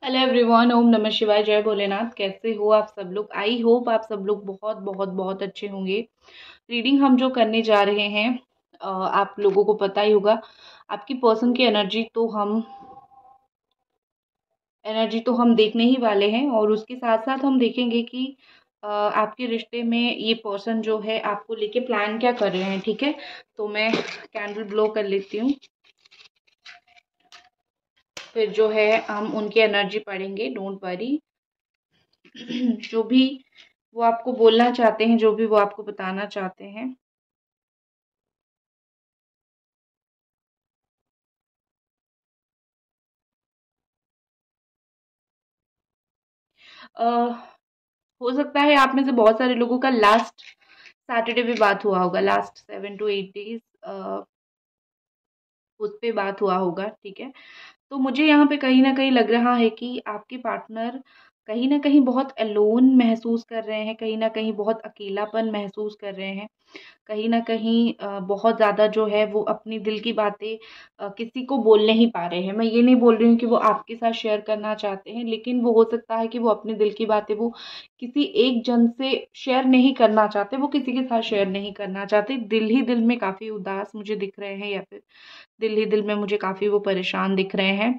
Hello everyone, ओम नमः शिवाय, जय भोलेनाथ। कैसे हो आप सब लोग? आई होप आप सब लोग बहुत बहुत बहुत अच्छे होंगे। रीडिंग हम जो करने जा रहे हैं, आप लोगों को पता ही होगा। आपकी पर्सन की एनर्जी तो हम देखने ही वाले हैं, और उसके साथ साथ हम देखेंगे कि आपके रिश्ते में ये पर्सन जो है आपको लेके प्लान क्या कर रहे हैं। ठीक है, तो मैं कैंडल ब्लो कर लेती हूँ, फिर जो है हम उनकी एनर्जी पढ़ेंगे। Don't worry. जो भी वो आपको बोलना चाहते हैं, जो भी वो आपको बताना चाहते हैं। अ, हो सकता है आप में से बहुत सारे लोगों का लास्ट सैटरडे पे बात हुआ होगा, लास्ट 7 to 8 डेज उस पे बात हुआ होगा। ठीक है, तो मुझे यहाँ पे कहीं न कहीं लग रहा है कि आपके पार्टनर कहीं न कहीं बहुत अलोन महसूस कर रहे हैं, कहीं न कहीं बहुत अकेलापन महसूस कर रहे हैं। कहीं न कहीं बहुत ज़्यादा जो है वो अपनी दिल की बातें किसी को बोल नहीं पा रहे हैं। मैं ये नहीं बोल रही हूँ कि वो आपके साथ शेयर करना चाहते हैं, लेकिन वो हो सकता है कि वो अपने दिल की बातें वो किसी एक जन से शेयर नहीं करना चाहते, वो किसी के साथ शेयर नहीं करना चाहते। दिल ही दिल में काफ़ी उदास मुझे दिख रहे हैं, या फिर दिल ही दिल में मुझे काफ़ी वो परेशान दिख रहे हैं।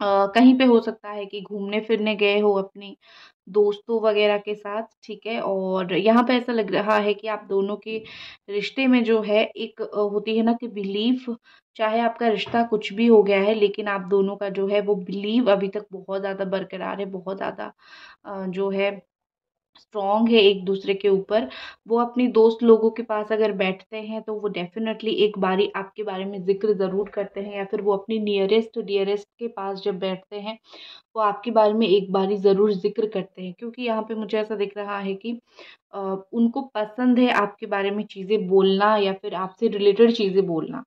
कहीं पे हो सकता है कि घूमने फिरने गए हो अपनी दोस्तों वगैरह के साथ। ठीक है, और यहाँ पे ऐसा लग रहा है कि आप दोनों के रिश्ते में जो है एक होती है ना कि बिलीफ। चाहे आपका रिश्ता कुछ भी हो गया है, लेकिन आप दोनों का जो है वो बिलीव अभी तक बहुत ज़्यादा बरकरार है, बहुत ज़्यादा जो है स्ट्रॉन्ग है एक दूसरे के ऊपर। वो अपनी दोस्त लोगों के पास अगर बैठते हैं तो वो डेफिनेटली एक बारी आपके बारे में ज़िक्र ज़रूर करते हैं, या फिर वो अपनी नियरेस्ट डियरेस्ट के पास जब बैठते हैं वो आपके बारे में एक बारी ज़रूर ज़िक्र करते हैं। क्योंकि यहाँ पे मुझे ऐसा दिख रहा है कि उनको पसंद है आपके बारे में चीज़ें बोलना, या फिर आपसे रिलेटेड चीज़ें बोलना।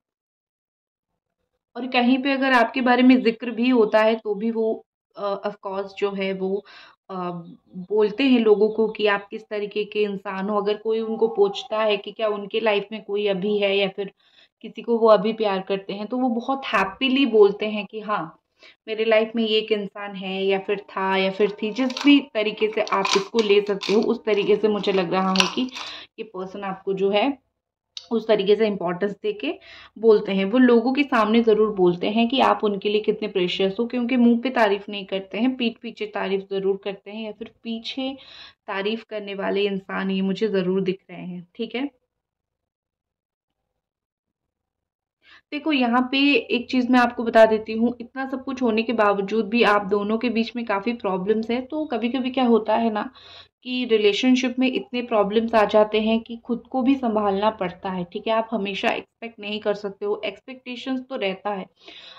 और कहीं पे अगर आपके बारे में ज़िक्र भी होता है तो भी वो ऑफ़ कोर्स जो है वो बोलते हैं लोगों को कि आप किस तरीके के इंसान हो। अगर कोई उनको पूछता है कि क्या उनके लाइफ़ में कोई अभी है, या फिर किसी को वो अभी प्यार करते हैं, तो वो बहुत हैप्पीली बोलते हैं कि हाँ, मेरे लाइफ़ में ये एक इंसान है, या फिर था, या फिर थी। जिस भी तरीके से आप इसको ले सकते हो, उस तरीके से मुझे लग रहा है कि ये पर्सन आपको जो है उस तरीके से इम्पोर्टेंस देके बोलते हैं। वो लोगों के सामने ज़रूर बोलते हैं कि आप उनके लिए कितने प्रेशियस हो, क्योंकि मुँह पे तारीफ़ नहीं करते हैं, पीठ पीछे तारीफ़ ज़रूर करते हैं, या फिर पीछे तारीफ़ करने वाले इंसान ये मुझे ज़रूर दिख रहे हैं। ठीक है? देखो, यहाँ पे एक चीज़ मैं आपको बता देती हूँ, इतना सब कुछ होने के बावजूद भी आप दोनों के बीच में काफ़ी प्रॉब्लम्स हैं। तो कभी-कभी क्या होता है ना कि रिलेशनशिप में इतने प्रॉब्लम्स आ जाते हैं कि खुद को भी सँभालना पड़ता है। ठीक है? आप हमेशा एक्सपेक्ट नहीं कर सकते हो, एक्सपेक्टेशंस तो रहता है।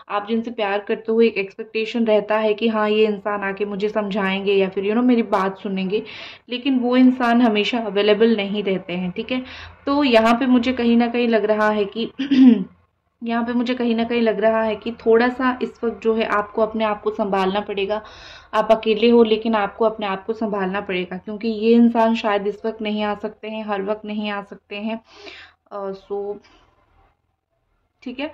आप जिनसे प्यार करते हो एक एक्सपेक्टेशन रहता है कि हाँ, ये इंसान आके मुझे समझाएँगे, या फिर मेरी बात सुनेंगे, लेकिन वो इंसान हमेशा अवेलेबल नहीं रहते हैं। ठीक है? तो यहाँ पे मुझे कहीं न कहीं लग रहा है कि यहाँ पे मुझे कहीं न कहीं लग रहा है कि थोड़ा-सा इस वक़्त जो है आपको अपने आप को सँभालना पड़ेगा। आप अकेले हो, लेकिन आपको अपने आप को सँभालना पड़ेगा, क्योंकि ये इंसान शायद इस वक़्त नहीं आ सकते हैं, हर वक़्त नहीं आ सकते हैं। सो ठीक है,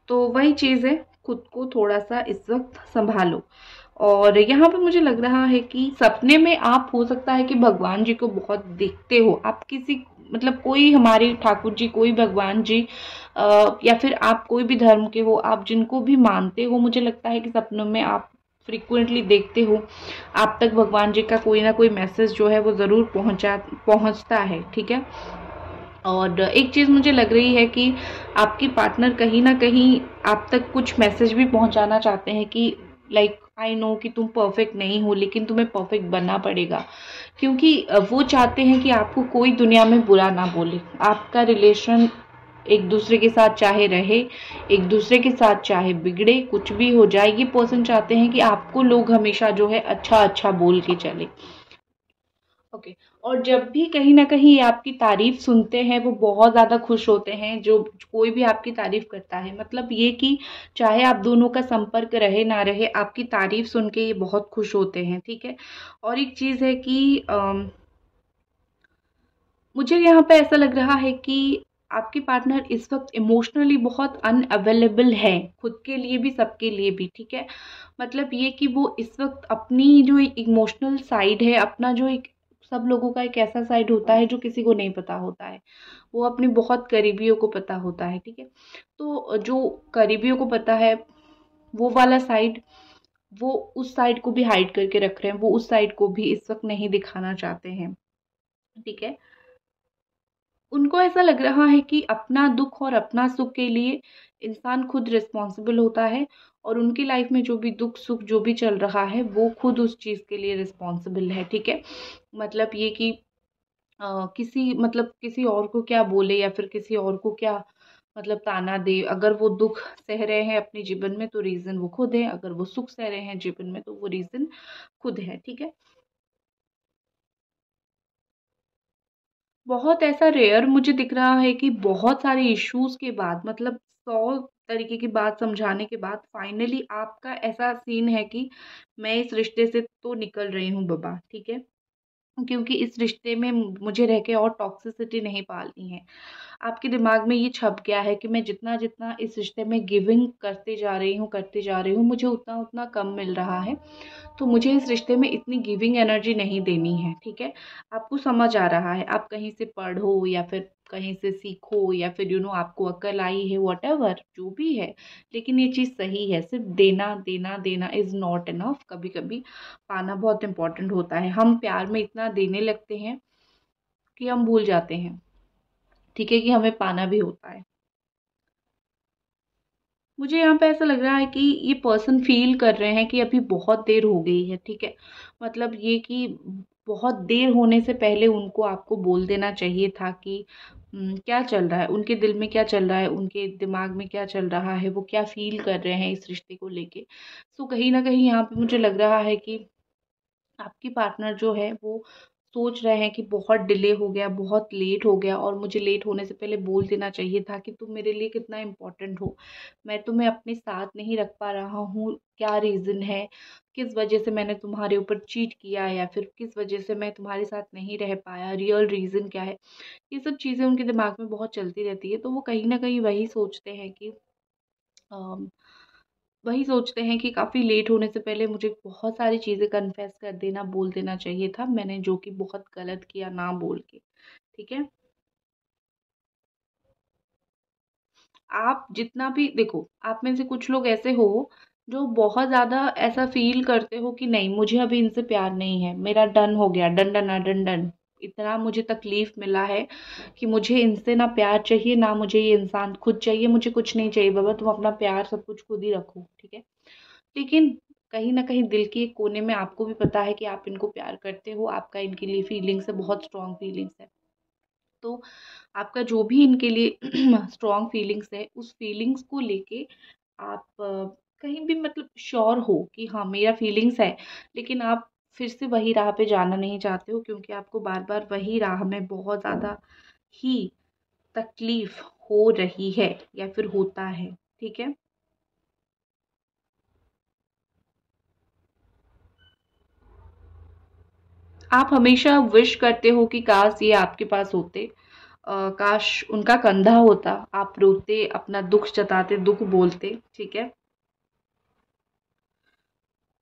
तो वही चीज़ है, खुद को थोड़ा-सा इस वक़्त सँभालो। और यहाँ पे मुझे लग रहा है कि सपने में आप हो सकता है कि भगवान जी को बहुत देखते हो। आप किसी मतलब कोई हमारे ठाकुर जी, कोई भगवान जी, या फिर आप कोई भी धर्म के हो, आप जिनको भी मानते हो, मुझे लगता है कि सपनों में आप फ्रीक्वेंटली देखते हो। आप तक भगवान जी का कोई ना कोई मैसेज जो है वो ज़रूर पहुँचता है। ठीक है? और एक चीज़ मुझे लग रही है कि आपकी पार्टनर कहीं न कहीं आप तक कुछ मैसेज भी पहुँचाना चाहते हैं कि लाइक आई नो कि तुम परफेक्ट नहीं हो, लेकिन तुम्हें परफेक्ट बनना पड़ेगा। क्योंकि वो चाहते हैं कि आपको कोई दुनिया में बुरा ना बोले। आपका रिलेशन एक दूसरे के साथ चाहे रहे, एक दूसरे के साथ चाहे बिगड़े, कुछ भी हो जाए, ये पर्सन चाहते हैं कि आपको लोग हमेशा जो है अच्छा-अच्छा बोल के चलें। ओके। और जब भी कहीं न कहीं आपकी तारीफ़ सुनते हैं, वो बहुत ज़्यादा खुश होते हैं। जो कोई भी आपकी तारीफ़ करता है, मतलब ये कि चाहे आप दोनों का संपर्क रहे ना रहे, आपकी तारीफ़ सुन के ये बहुत खुश होते हैं। ठीक है? और एक चीज़ है कि मुझे यहाँ पे ऐसा लग रहा है कि आपके पार्टनर इस वक्त इमोशनली बहुत अनअवेलेबल है, खुद के लिए भी सबके लिए भी, ठीक है। मतलब ये कि वो इस वक्त अपनी जो इमोशनल साइड है, अपना जो एक, सब लोगों का एक ऐसा साइड होता है जो किसी को नहीं पता होता है, वो अपनी बहुत करीबियों को पता होता है, ठीक है। तो जो करीबियों को पता है वो वाला साइड, वो उस साइड को भी हाइड करके रख रहे हैं, वो उस साइड को भी इस वक्त नहीं दिखाना चाहते हैं, ठीक है। उनको ऐसा लग रहा है कि अपना दुख और अपना सुख के लिए इंसान खुद रिस्पॉन्सिबल होता है, और उनकी लाइफ में जो भी दुख सुख जो भी चल रहा है वो खुद उस चीज़ के लिए रिस्पॉन्सिबल है, ठीक है। मतलब ये कि किसी और को क्या बोले या फिर किसी और को क्या मतलब ताना दे, अगर वो दुख सह रहे हैं अपने जीवन में तो रीज़न वो खुद है, अगर वो सुख सह रहे हैं जीवन में तो वो रीज़न खुद है, ठीक है। बहुत ऐसा रेयर मुझे दिख रहा है कि बहुत सारे इश्यूज़ के बाद, मतलब 100 तरीके की बात समझाने के बाद फाइनली आपका ऐसा सीन है कि मैं इस रिश्ते से तो निकल रही हूँ बाबा, ठीक है। क्योंकि इस रिश्ते में मुझे रह के और टॉक्सिसिटी नहीं पालनी है। आपके दिमाग में ये छप गया है कि मैं जितना-जितना इस रिश्ते में गिविंग करते जा रही हूँ, मुझे उतना-उतना कम मिल रहा है। तो मुझे इस रिश्ते में इतनी गिविंग एनर्जी नहीं देनी है, ठीक है? आपको समझ आ रहा है, आप कहीं से पढ़ो या फिर कहीं से सीखो या फिर आपको अक्ल आई है, व्हाटएवर जो भी है, लेकिन ये चीज़ सही है, सिर्फ़ देना, देना, देना इज़ नॉट इनफ, कभी-कभी पाना बहुत इम्पोर्टेंट होता है। हम प्यार में इतना देने लगते हैं कि हम भूल जाते हैं, ठीक है, कि हमें पाना भी होता है। मुझे यहाँ पे ऐसा लग रहा है कि ये पर्सन फ़ील कर रहे हैं कि अभी बहुत देर हो गई है, ठीक है? मतलब ये कि बहुत देर होने से पहले उनको आपको बोल देना चाहिए था कि क्या चल रहा है, उनके दिल में क्या चल रहा है, उनके दिमाग में क्या चल रहा है, वो क्या फ़ील कर रहे हैं इस रिश्ते को लेके। सो कहीं न कहीं यहाँ पे मुझे लग रहा है कि आपकी पार्टनर जो है वो सोच रहे हैं कि बहुत डिले हो गया, बहुत लेट हो गया और मुझे लेट होने से पहले बोल देना चाहिए था कि तुम मेरे लिए कितना इम्पोर्टेंट हो। मैं तुम्हें अपने साथ नहीं रख पा रहा हूँ, क्या रीज़न है? किस वजह से मैंने तुम्हारे ऊपर चीट किया या फिर किस वजह से मैं तुम्हारे साथ नहीं रह पाया, रियल रीज़न क्या है? ये सब चीज़ें उनके दिमाग में बहुत चलती रहती है, तो वो कहीं न कहीं अ, वही सोचते हैं कि काफ़ी लेट होने से पहले मुझे बहुत सारी चीज़ें कन्फेस कर देना, बोल देना चाहिए था, मैंने जो कि बहुत गलत किया ना बोल के, ठीक है? आप जितना भी देखो, आप में से कुछ लोग ऐसे हो, जो बहुत ज़्यादा ऐसा फ़ील करते हो कि नहीं मुझे अभी इनसे प्यार नहीं है, मेरा डन हो गया, डन डना डन डन। इतना मुझे तकलीफ़ मिला है कि मुझे इनसे ना प्यार चाहिए, ना मुझे ये इंसान खुद चाहिए, मुझे कुछ नहीं चाहिए बाबा तुम अपना प्यार सब कुछ खुद ही रखो, ठीक है? लेकिन कहीं न कहीं दिल के एक कोने में आपको भी पता है कि आप इनको प्यार करते हो, आपका इनके लिए फीलिंग्स है, बहुत स्ट्रॉन्ग फीलिंग्स है। तो आपका जो भी इनके लिए स्ट्रॉन्ग फीलिंग्स है, उस फीलिंग्स को लेके आप कहीं भी मतलब श्योर हो कि हाँ, मेरा फीलिंग्स है, लेकिन आप फिर से वही राह पे जाना नहीं चाहते हो क्योंकि आपको बार-बार वही राह में बहुत ज़्यादा ही तकलीफ़ हो रही है या फिर होता है, ठीक है? आप हमेशा विश करते हो कि काश ये आपके पास होते, काश उनका कंधा होता, आप रोते, अपना दुख जताते, दुख बोलते, ठीक है?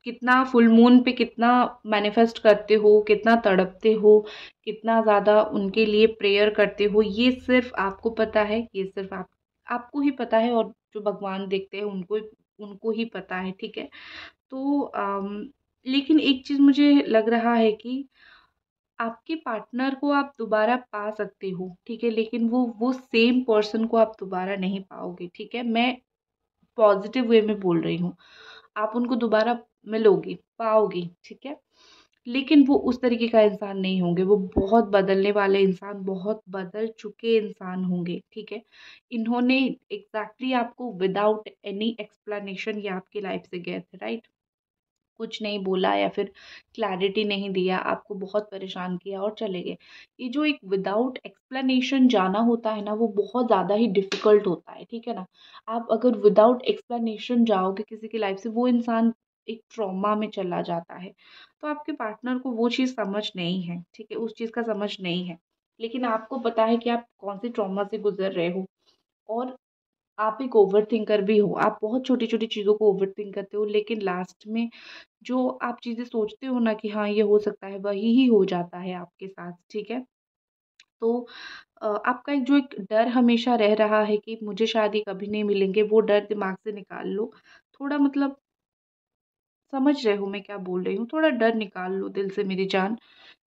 कितना फुल मून पे कितना मैनिफेस्ट करते हो, कितना तड़पते हो, कितना ज़्यादा उनके लिए प्रेयर करते हो, ये सिर्फ़ आपको पता है, ये सिर्फ़ आपको ही पता है और जो भगवान देखते हैं उनको ही पता है, ठीक है? तो लेकिन एक चीज़ मुझे लग रहा है कि आपके पार्टनर को आप दोबारा पा सकते हो, ठीक है? लेकिन वो सेम पर्सन को आप दोबारा नहीं पाओगे, ठीक है? मैं पॉज़िटिव वे में बोल रही हूँ। आप उनको दोबारा मिलोगी, पाओगी, ठीक है? लेकिन वो उस तरीके का इंसान नहीं होंगे, वो बहुत बदलने वाले इंसान, बहुत बदल चुके इंसान होंगे, ठीक है? इन्होंने एग्ज़ैक्टली आपको विदाउट एनी एक्सप्लेनेशन ये आपकी लाइफ़ से गए थे, राइट? कुछ नहीं बोला या फिर क्लैरिटी नहीं दिया, आपको बहुत परेशान किया और चले गए। ये जो एक विदाउट एक्सप्लेनेशन जाना होता है ना, वो बहुत ज़्यादा ही डिफ़िकल्ट होता है, ठीक है ना? आप अगर विदाउट एक्सप्लेनेशन जाओगे किसी की लाइफ़ से, वो इंसान एक ट्रॉमा में चला जाता है। तो आपके पार्टनर को वो चीज़ समझ नहीं है, ठीक है? उस चीज़ का समझ नहीं है, लेकिन आपको पता है कि आप कौन-से ट्रॉमा से गुज़र रहे हो और आप एक ओवरथिंकर भी हो। आप बहुत छोटी-छोटी चीज़ों को ओवरथिंक करते हो, लेकिन लास्ट में जो आप चीज़ें सोचते हो ना कि हाँ, ये हो सकता है, वही ही हो जाता है आपके साथ, ठीक है? तो आपका एक जो एक डर हमेशा रह रहा है कि मुझे शायद ये कभी नहीं मिलेंगे, वो डर दिमाग से निकाल लो। थोड़ा मतलब समझ रहे हो मैं क्या बोल रही हूँ? थोड़ा डर निकाल लो दिल से मेरी जान,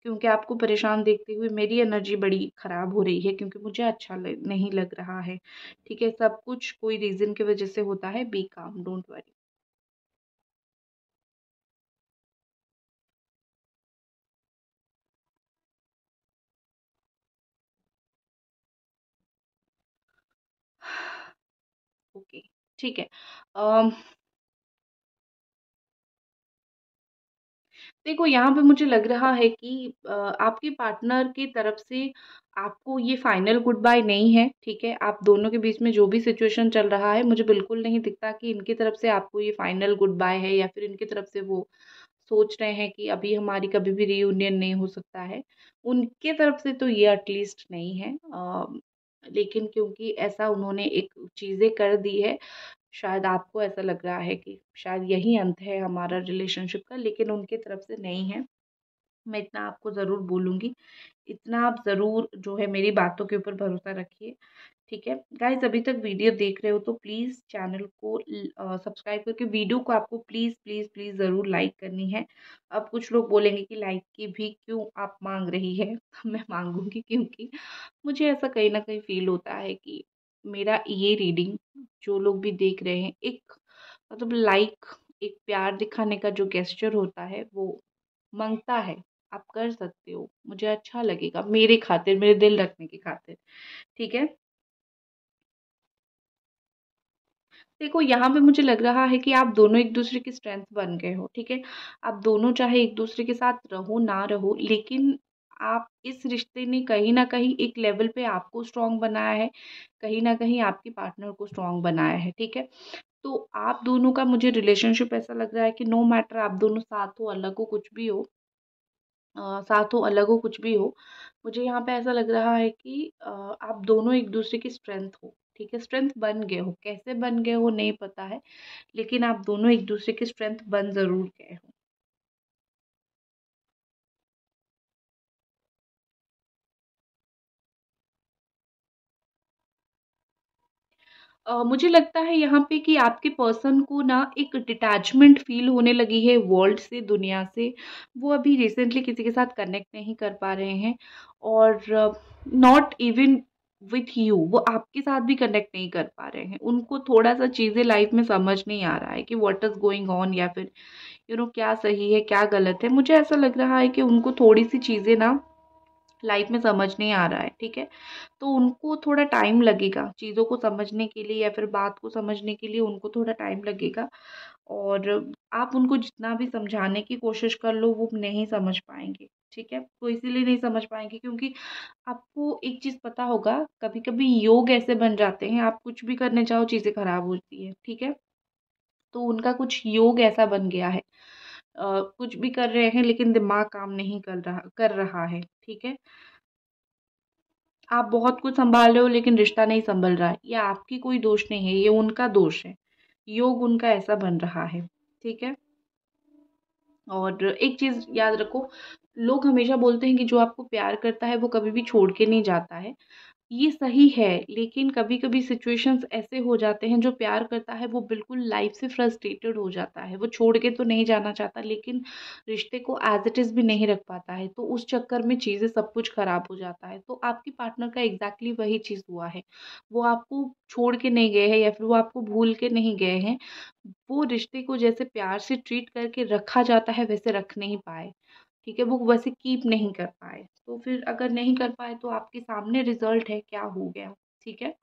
क्योंकि आपको परेशान देखते हुए मेरी एनर्जी बड़ी ख़राब हो रही है, क्योंकि मुझे अच्छा ल नहीं लग रहा है, ठीक है? सब कुछ कोई रीज़न की वज़ह से होता है, बी काम, डोंट वरी। ओके, ठीक है। अम देखो, यहाँ पे मुझे लग रहा है कि आपके पार्टनर की तरफ से आपको ये फाइनल गुड बाय नहीं है, ठीक है? आप दोनों के बीच में जो भी सिचुएशन चल रहा है, मुझे बिल्कुल नहीं दिखता कि इनकी तरफ से आपको ये फाइनल गुड बाय है या फिर इनकी तरफ से वो सोच रहे हैं कि अभी हमारी कभी भी रियूनियन नहीं हो सकता है। उनके तरफ से तो ये एटलीस्ट नहीं है। लेकिन क्योंकि ऐसा उन्होंने एक चीज़ें कर दी है, शायद आपको ऐसा लग रहा है कि शायद यही अंत है हमारा रिलेशनशिप का, लेकिन उनकी तरफ से नहीं है। मैं इतना आपको ज़रूर बोलूँगी, इतना आप ज़रूर जो है मेरी बातों के ऊपर भरोसा रखिए, ठीक है? गाइज़, अभी तक वीडियो देख रहे हो तो प्लीज़ चैनल को सब्सक्राइब करके वीडियो को आपको प्लीज़, प्लीज़, प्लीज़ ज़रूर लाइक करनी है। अब कुछ लोग बोलेंगे कि लाइक की भी क्यों आप माँग रही है? मैं माँगूँगी क्योंकि मुझे ऐसा कहीं न कहीं फ़ील होता है कि मेरा ये रीडिंग जो लोग भी देख रहे हैं, एक मतलब लाइक, एक प्यार दिखाने का जो गेस्चर होता है वो माँगता है। आप कर सकते हो, मुझे अच्छा लगेगा मेरे खातिर, मेरे दिल रखने की खातिर, ठीक है? देखो, यहाँ पे मुझे लग रहा है कि आप दोनों एक-दूसरे की स्ट्रेंथ बन गए हो, ठीक है? आप दोनों चाहे एक-दूसरे के साथ रहो, ना रहो, लेकिन आप इस रिश्ते ने कहीं न कहीं एक लेवल पे आपको स्ट्रॉन्ग बनाया है, कहीं न कहीं आपके पार्टनर को स्ट्रॉन्ग बनाया है, ठीक है? तो आप दोनों का मुझे रिलेशनशिप ऐसा लग रहा है कि नो मैटर आप दोनों साथ हो, अलग हो, कुछ भी हो, साथ हो, अलग हो, कुछ भी हो, मुझे यहाँ पे ऐसा लग रहा है कि आप दोनों एक-दूसरे की स्ट्रेंथ हो, ठीक है? स्ट्रेंथ बन गए हो, कैसे बन गए हो नहीं पता है, लेकिन आप दोनों एक-दूसरे की स्ट्रेंथ बन ज़रूर गए हो। मुझे लगता है यहाँ पे कि आपके पर्सन को ना एक डिटैचमेंट फ़ील होने लगी है वर्ल्ड से, दुनिया से। वो अभी रिसेंटली किसी के साथ कनेक्ट नहीं कर पा रहे हैं और नॉट इवन विथ यू, वो आपके साथ भी कनेक्ट नहीं कर पा रहे हैं। उनको थोड़ा-सा चीज़ें लाइफ़ में समझ नहीं आ रहा है कि व्हाट इज़ गोइंग ऑन या फिर क्या सही है, क्या गलत है। मुझे ऐसा लग रहा है कि उनको थोड़ी-सी चीज़ें ना लाइफ़ में समझ नहीं आ रहा है, ठीक है? तो उनको थोड़ा टाइम लगेगा चीज़ों को समझने के लिए या फिर बात को समझने के लिए उनको थोड़ा टाइम लगेगा और आप उनको जितना भी समझाने की कोशिश कर लो, वो नहीं समझ पाएँगे, ठीक है? वो इसीलिए नहीं समझ पाएँगे क्योंकि आपको एक चीज़ पता होगा, कभी-कभी योग ऐसे बन जाते हैं, आप कुछ भी करने जाओ चीज़ें खराब होती हैं, ठीक है? तो उनका कुछ योग ऐसा बन गया है। कुछ भी कर रहे हैं लेकिन दिमाग काम नहीं कर रहा है, ठीक है? आप बहुत कुछ सँभाल रहे हो लेकिन रिश्ता नहीं सँभल रहा है। ये आपकी कोई दोष नहीं है, ये उनका दोष है। योग उनका ऐसा बन रहा है, ठीक है? और एक चीज़ याद रखो, लोग हमेशा बोलते हैं कि जो आपको प्यार करता है वो कभी भी छोड़ के नहीं जाता है। ये सही है, लेकिन कभी-कभी सिचुएशंस ऐसे हो जाते हैं जो प्यार करता है वो बिल्कुल लाइफ़ से फ्रस्ट्रेटेड हो जाता है। वो छोड़ के तो नहीं जाना चाहता लेकिन रिश्ते को एज़ इट इज़ भी नहीं रख पाता है। तो उस चक्कर में चीज़ें सब कुछ ख़राब हो जाता है। तो आपके पार्टनर का एग्ज़ैक्टली वही चीज़ हुआ है। वो आपको छोड़ के नहीं गए हैं या फिर वो आपको भूल के नहीं गए हैं। वो रिश्ते को जैसे प्यार से ट्रीट करके रखा जाता है वैसे रख नहीं पाए। ठीक है? वो वैसे कीप नहीं कर पाए। तो फिर अगर नहीं कर पाए तो आपके सामने रिज़ल्ट है क्या हो गया, ठीक है?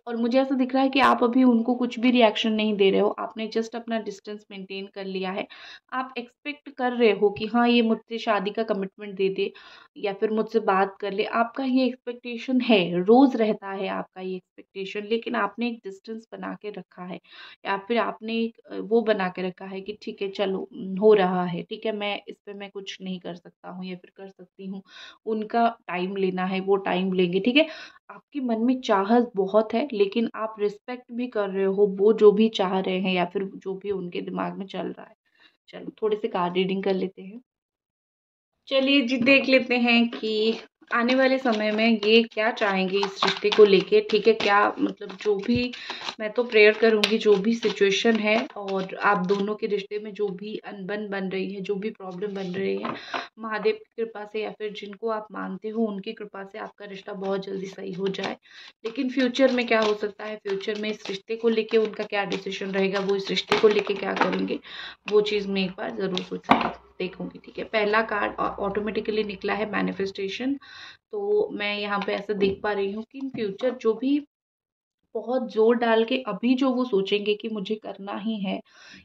और मुझे ऐसा दिख रहा है कि आप अभी उनको कुछ भी रिएक्शन नहीं दे रहे हो, आपने जस्ट अपना डिस्टेंस मेंटेन कर लिया है। आप एक्सपेक्ट कर रहे हो कि हाँ, ये मुझसे शादी का कमिटमेंट दे दे या फिर मुझसे बात कर ले, आपका ये एक्सपेक्टेशन है, रोज़ रहता है आपका ये एक्सपेक्टेशन, लेकिन आपने एक डिस्टेंस बना के रखा है या फिर आपने एक वो बना के रखा है कि ठीक है चलो हो रहा है, ठीक है, मैं इस पे मैं कुछ नहीं कर सकता हूँ या फिर कर सकती हूँ, उनका टाइम लेना है वो टाइम लेंगे, ठीक है। आपके मन में चाहत बहुत है, लेकिन आप रिस्पेक्ट भी कर रहे हो वो जो भी चाह रहे हैं या फिर जो भी उनके दिमाग में चल रहा है। चलो थोड़े से कार्ड रीडिंग कर लेते हैं। चलिए जी, देख लेते हैं कि आने वाले समय में ये क्या चाहेंगे इस रिश्ते को लेके, ठीक है, क्या मतलब जो भी मैं तो प्रेयर करूंगी, जो भी सिचुएशन है और आप दोनों के रिश्ते में जो भी अनबन बन रही है, जो भी प्रॉब्लम बन रही है, महादेव की कृपा से या फिर जिनको आप मानते हो उनकी कृपा से आपका रिश्ता बहुत जल्दी सही हो जाए। लेकिन फ्यूचर में क्या हो सकता है, फ्यूचर में इस रिश्ते को लेके उनका क्या डिसीजन रहेगा, वो इस रिश्ते को लेके क्या करेंगे, वो चीज़ मैं एक बार ज़रूर सोचूंगी, देखूंगी, ठीक है। पहला कार्ड ऑटोमेटिकली निकला है मैनिफेस्टेशन। तो मैं यहाँ पे ऐसा देख पा रही हूँ कि इन फ्यूचर जो भी बहुत ज़ोर डाल के अभी जो वो सोचेंगे कि मुझे करना ही है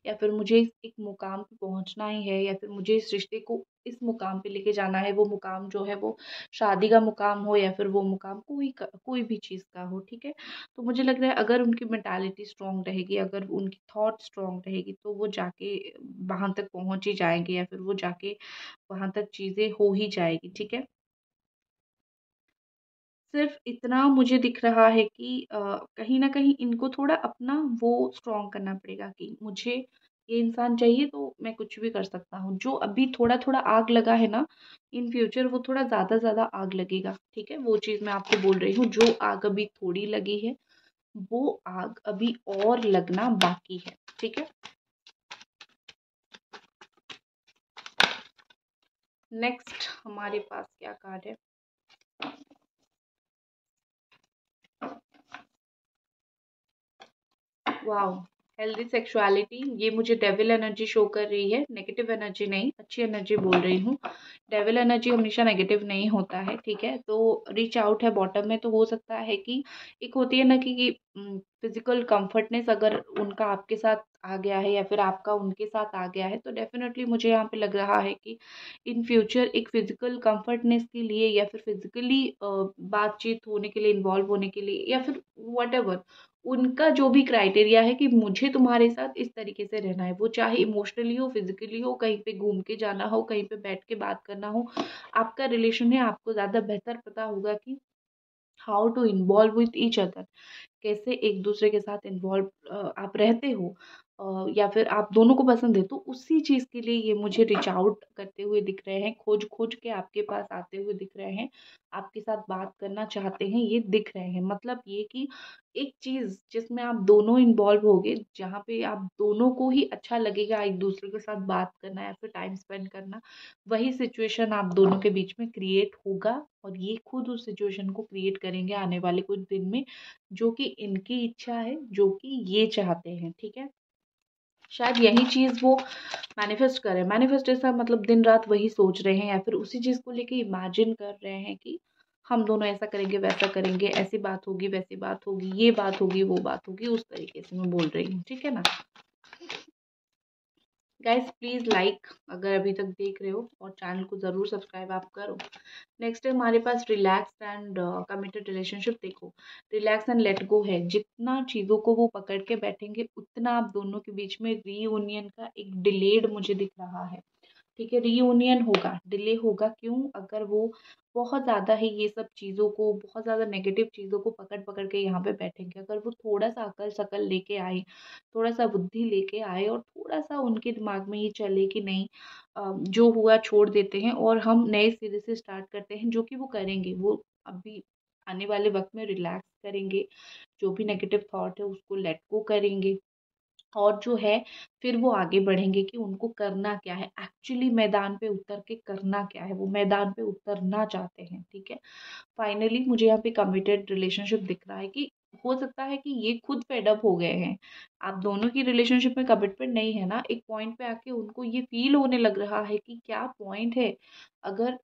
या फिर मुझे एक मुकाम पे पहुंचना ही है या फिर मुझे इस रिश्ते को इस मुकाम पे लेके जाना है, वो मुकाम जो है वो शादी का मुकाम हो या फिर वो मुकाम कोई भी चीज़ का हो, ठीक है। तो मुझे लग रहा है अगर उनकी मेंटालिटी स्ट्रांग रहेगी, अगर उनकी थॉट स्ट्रांग रहेगी तो वो जाके वहां तक पहुंच ही जाएंगे या फिर वो जाके वहां तक चीज़ें हो ही जाएगी, ठीक है। सिर्फ इतना मुझे दिख रहा है कि कहीं न कहीं इनको थोड़ा अपना वो स्ट्रॉन्ग करना पड़ेगा कि मुझे ये इंसान चाहिए तो मैं कुछ भी कर सकता हूँ। जो अभी थोड़ा-थोड़ा आग लगा है ना, इन फ्यूचर वो थोड़ा ज़्यादा आग लगेगा, ठीक है? वो चीज़ मैं आपको बोल रही हूँ, जो आग अभी थोड़ी लगी है, वो आग अभी और लगना बाकी है, ठीक है? नेक्स्ट हमारे पास क्या कार्ड है? वाओ! हेल्दी सेक्सुअलिटी, ये मुझे डेविल एनर्जी शो कर रही है, नेगेटिव एनर्जी नहीं, अच्छी एनर्जी बोल रही हूँ। डेविल एनर्जी हमेशा नेगेटिव नहीं होता है, ठीक है। तो रीच आउट है बॉटम में, तो हो सकता है कि एक होती है ना कि फिजिकल कंफर्टनेस अगर उनका आपके साथ आ गया है या फिर आपका उनके साथ आ गया है, तो डेफिनेटली मुझे यहाँ पे लग रहा है कि इन फ्यूचर एक फिजिकल कंफर्टनेस के लिए या फिर फिजिकली बातचीत होने के लिए, इन्वॉल्व होने के लिए या फिर वट उनका जो भी क्राइटेरिया है कि मुझे तुम्हारे साथ इस तरीके से रहना है, वो चाहे इमोशनली हो, फिजिकली हो, कहीं पे घूम के जाना हो, कहीं पे बैठ के बात करना हो, आपका रिलेशन है, आपको ज़्यादा बेहतर पता होगा कि how to involve with each other, कैसे एक दूसरे के साथ इन्वॉल्व आप रहते हो या फिर आप दोनों को पसंद है, तो उसी चीज़ के लिए ये मुझे रीच आउट करते हुए दिख रहे हैं, खोज खोज के आपके पास आते हुए दिख रहे हैं, आपके साथ बात करना चाहते हैं, ये दिख रहे हैं। मतलब ये कि एक चीज़ जिसमें आप दोनों इन्वॉल्व होगे, जहाँ पे आप दोनों को ही अच्छा लगेगा एक दूसरे के साथ बात करना या फिर टाइम स्पेंड करना, वही सिचुएशन आप दोनों के बीच में क्रिएट होगा और ये खुद उस सिचुएशन को क्रिएट करेंगे आने वाले कुछ दिन में, जो कि इनकी इच्छा है, जो कि ये चाहते हैं, ठीक है। शायद यही चीज़ वो मैनिफेस्ट कर रहे हैं। मैनिफेस्ट ऐसा मतलब दिन रात वही सोच रहे हैं या फिर उसी चीज़ को लेके इमेजिन कर रहे हैं कि हम दोनों ऐसा करेंगे, वैसा करेंगे, ऐसी बात होगी, वैसी बात होगी, ये बात होगी, वो बात होगी, उस तरीके से मैं बोल रही हूँ, ठीक है ना। गाइस प्लीज़ लाइक अगर अभी तक देख रहे हो और चैनल को ज़रूर सब्सक्राइब आप करो। नेक्स्ट है हमारे पास रिलैक्स एंड कमिटेड रिलेशनशिप। देखो, रिलैक्स एंड लेट गो है, जितना चीज़ों को वो पकड़ के बैठेंगे उतना आप दोनों के बीच में रीयूनियन का एक डिलेड मुझे दिख रहा है, ठीक है। रीयूनियन होगा, डिले होगा, क्यों? अगर वो बहुत ज़्यादा ही ये सब चीज़ों को, बहुत ज़्यादा नेगेटिव चीज़ों को पकड़ पकड़ के यहाँ पे बैठेंगे, अगर वो थोड़ा सा अकल शकल लेके आए, थोड़ा सा बुद्धि लेके आए और थोड़ा सा उनके दिमाग में ये चले कि नहीं, जो हुआ छोड़ देते हैं और हम नए सिरे से स्टार्ट करते हैं, जो कि वो करेंगे। वो अभी आने वाले वक्त में रिलैक्स करेंगे, जो भी नेगेटिव थॉट है उसको लेट गो करेंगे और जो है फिर वो आगे बढ़ेंगे कि उनको करना क्या है, एक्चुअली मैदान पे उतर के करना क्या है, वो मैदान पे उतरना चाहते हैं, ठीक है। फाइनली मुझे यहाँ पे कमिटेड रिलेशनशिप दिख रहा है कि हो सकता है कि ये खुद फेड अप हो गए हैं। आप दोनों की रिलेशनशिप में कमिटमेंट नहीं है ना, एक पॉइंट पे आके उनको ये फ़ील होने लग रहा है कि क्या पॉइंट है, अगर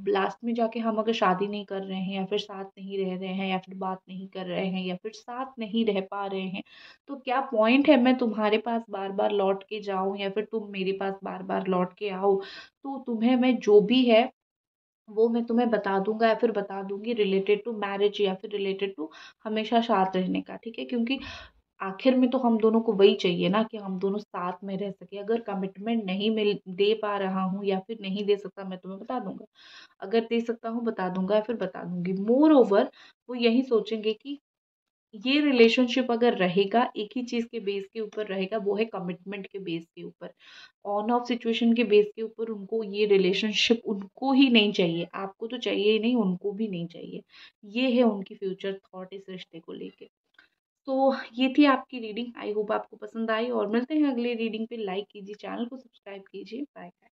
लास्ट में जाके हम अगर शादी नहीं कर रहे हैं या फिर साथ नहीं रह रहे हैं या फिर बात नहीं कर रहे हैं या फिर साथ नहीं रह पा रहे हैं, तो क्या पॉइंट है मैं तुम्हारे पास बार-बार लौट के जाऊँ या फिर तुम मेरे पास बार-बार लौट के आओ। तो तुम्हें मैं जो भी है वो मैं तुम्हें बता दूँगा या फिर बता दूँगी रिलेटेड टू मैरिज या फिर रिलेटेड टू हमेशा साथ रहने का, ठीक है? क्योंकि आखिर में तो हम दोनों को वही चाहिए ना कि हम दोनों साथ में रह सकें। अगर कमिटमेंट नहीं मिल दे पा रहा हूँ या फिर नहीं दे सकता, मैं तुम्हें बता दूँगा। अगर दे सकता हूँ बता दूँगा या फिर बता दूँगी। मोरओवर वो यही सोचेंगे कि ये रिलेशनशिप अगर रहेगा, एक ही चीज़ के बेस के ऊपर रहेगा, वो है कमिटमेंट के बेस के ऊपर। ऑन ऑफ सिचुएशन के बेस के ऊपर उनको ये रिलेशनशिप उनको ही नहीं चाहिए, आपको तो चाहिए ही नहीं, उनको भी नहीं चाहिए। ये है उनकी फ्यूचर थॉट इस रिश्ते को लेके। तो ये थी आपकी रीडिंग, आई होप आपको पसंद आई और मिलते हैं अगले रीडिंग पे। लाइक कीजिए, चैनल को सब्सक्राइब कीजिए। Bye bye.